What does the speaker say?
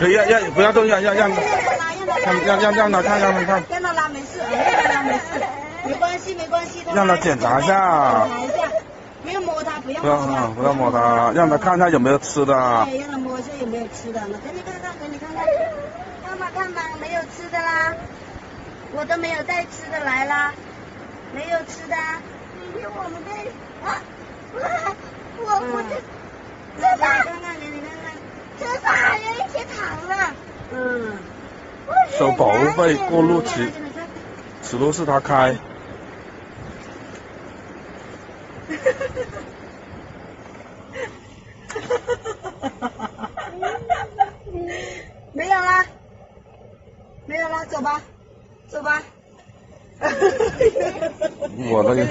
可以不要动，让他看，让他看。让他拉没事，让他拉没事，没关系。让他检查一下。不要摸他，不要摸他，让他看看有没有吃的。对，让他摸一下有没有吃的。给你看看，看吧，没有吃的啦，我都没有带吃的来啦，没有吃的。明天我们带我这车上给你看看，车上还有一些糖呢。收保护费过路此路是他开。没有啦，走吧。我那个。